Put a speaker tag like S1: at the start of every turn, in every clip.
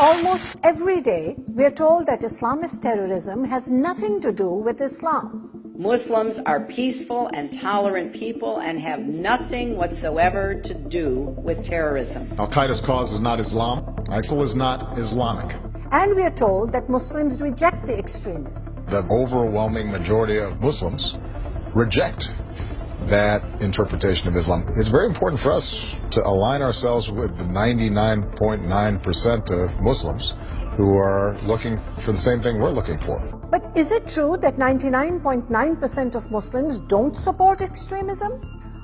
S1: Almost every day, we are told that Islamist terrorism has nothing to do with Islam.
S2: Muslims are peaceful and tolerant people and have nothing whatsoever to do with terrorism.
S3: Al-Qaeda's cause is not Islam. ISIL is not Islamic.
S1: And we are told that Muslims reject the extremists.
S3: The overwhelming majority of Muslims reject that interpretation of Islam. It's very important for us to align ourselves with the 99.9% of Muslims who are looking for the same thing we're looking for.
S1: But is it true that 99.9% of Muslims don't support extremism?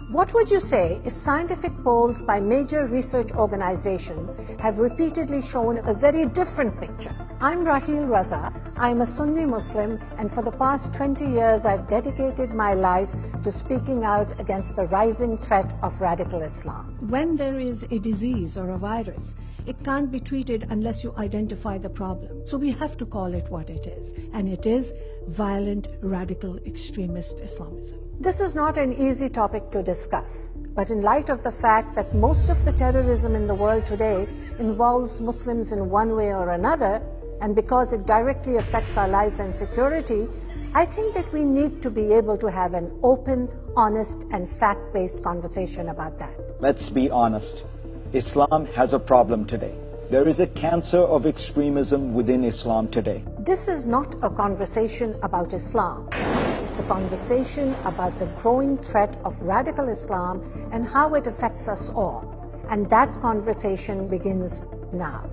S1: What would you say if scientific polls by major research organizations have repeatedly shown a very different picture? I'm Raheel Raza. I'm a Sunni Muslim, and for the past 20 years I've dedicated my life to speaking out against the rising threat of radical Islam. When there is a disease or a virus, it can't be treated unless you identify the problem. So we have to call it what it is, and it is violent, radical, extremist Islamism. This is not an easy topic to discuss, but in light of the fact that most of the terrorism in the world today involves Muslims in one way or another, and because it directly affects our lives and security, I think that we need to be able to have an open, honest, and fact-based conversation about that.
S4: Let's be honest. Islam has a problem today. There is a cancer of extremism within Islam today.
S1: This is not a conversation about Islam. It's a conversation about the growing threat of radical Islam and how it affects us all. And that conversation begins now.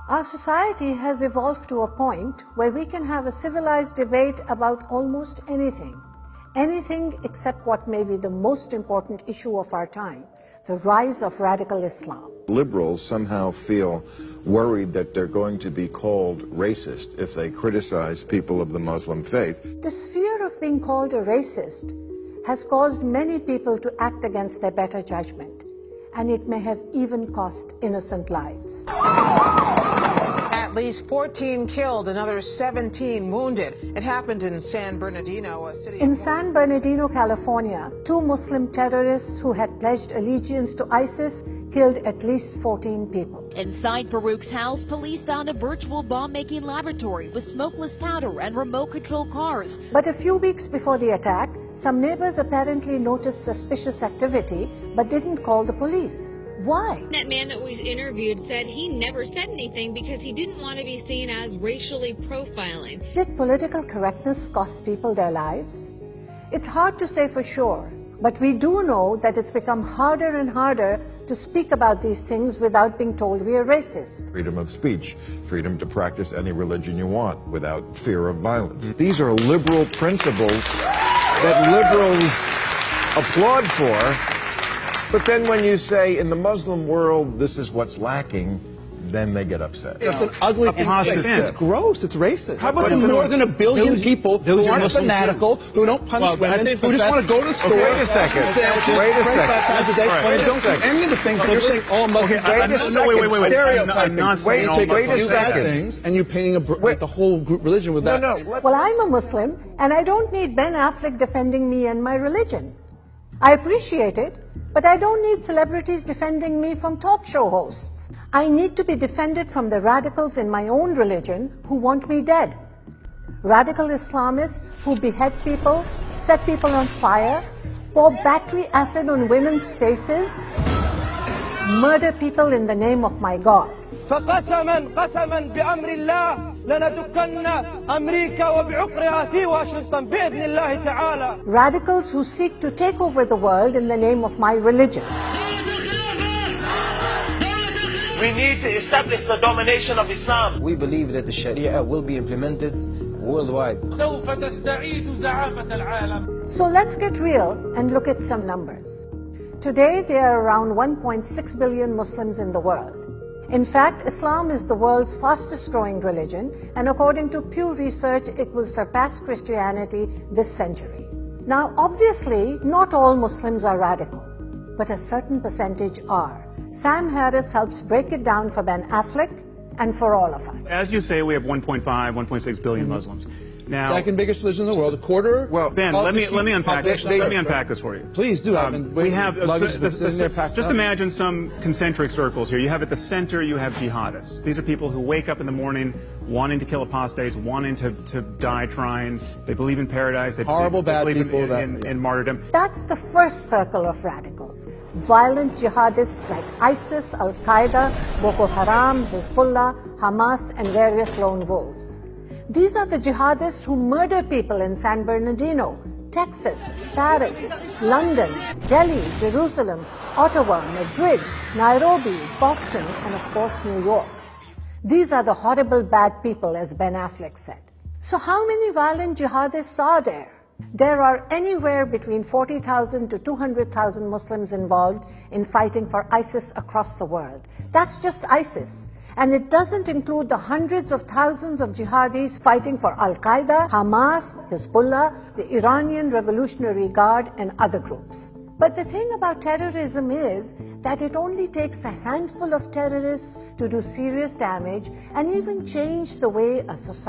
S1: Our society has evolved to a point where we can have a civilized debate about almost anything. Anything except what may be the most important issue of our time, the rise of radical Islam.
S5: Liberals somehow feel worried that they're going to be called racist if they criticize people of the Muslim faith.
S1: This fear of being called a racist has caused many people to act against their better judgment, and it may have even cost innocent lives.
S6: At least 14 killed, another 17 wounded. It happened in San Bernardino, a city...
S1: In San Bernardino, California, 2 Muslim terrorists who had pledged allegiance to ISIS killed at least 14 people.
S7: Inside Farouk's house, police found a virtual bomb-making laboratory with smokeless powder and remote-control cars.
S1: But a few weeks before the attack, some neighbors apparently noticed suspicious activity but didn't call the police. Why?
S8: That man that was interviewed said he never said anything because he didn't want to be seen as racially profiling.
S1: Did political correctness cost people their lives? It's hard to say for sure, but we do know that it's become harder and harder to speak about these things without being told we are racist.
S5: Freedom of speech, freedom to practice any religion you want without fear of violence. These are liberal principles that liberals applaud for. But then when you say in the Muslim world this is what's lacking, then they get upset.
S9: It's an ugly thing. It's gross. It's racist. How about the more than 1 billion people who aren't fanatical, who don't punish women, who just want to go to the store,
S5: wait a second. Wait a second.
S9: Don't do any of the things that you're saying all Muslims do.
S5: Wait a second.
S9: And you're painting the whole group religion with that.
S1: Well, I'm a Muslim, and I don't need Ben Affleck defending me and my religion. I appreciate it, but I don't need celebrities defending me from talk show hosts. I need to be defended from the radicals in my own religion who want me dead. Radical Islamists who behead people, set people on fire, pour battery acid on women's faces, murder people in the name of my God.
S10: قسما بأمر الله لندكن أمريكا وبعقرها في واشنطن بإذن الله تعالى.
S1: Radicals who seek to take over the world in the name of my religion.
S10: We need to establish the domination of Islam.
S11: We believe that the Sharia will be implemented worldwide.
S10: سوف تستعيد زعامة العالم.
S1: So let's get real and look at some numbers. Today there are around 1.6 billion Muslims in the world. In fact, Islam is the world's fastest growing religion, and according to Pew Research, it will surpass Christianity this century. Now, obviously, not all Muslims are radical, but a certain percentage are. Sam Harris helps break it down for Ben Affleck and for all of us.
S12: As you say, we have 1.5, 1.6 billion Muslims. Now,
S9: second biggest religion in the world, a quarter.
S12: Well, Ben, let me unpack this. Let me unpack this for you.
S9: Please do.
S12: We have just imagine some concentric circles here. You have at the center, you have jihadists. These are people who wake up in the morning wanting to kill apostates, wanting to die trying. They believe in paradise. They believe in martyrdom.
S1: That's the first circle of radicals. Violent jihadists like ISIS, Al-Qaeda, Boko Haram, Hezbollah, Hamas, and various lone wolves. These are the jihadists who murder people in San Bernardino, Texas, Paris, London, Delhi, Jerusalem, Ottawa, Madrid, Nairobi, Boston, and of course New York. These are the horrible bad people, as Ben Affleck said. So how many violent jihadists are there? There are anywhere between 40,000 to 200,000 Muslims involved in fighting for ISIS across the world. That's just ISIS. And it doesn't include the hundreds of thousands of jihadis fighting for Al-Qaeda, Hamas, Hezbollah, the Iranian Revolutionary Guard, and other groups. But the thing about terrorism is that it only takes a handful of terrorists to do serious damage and even change the way a society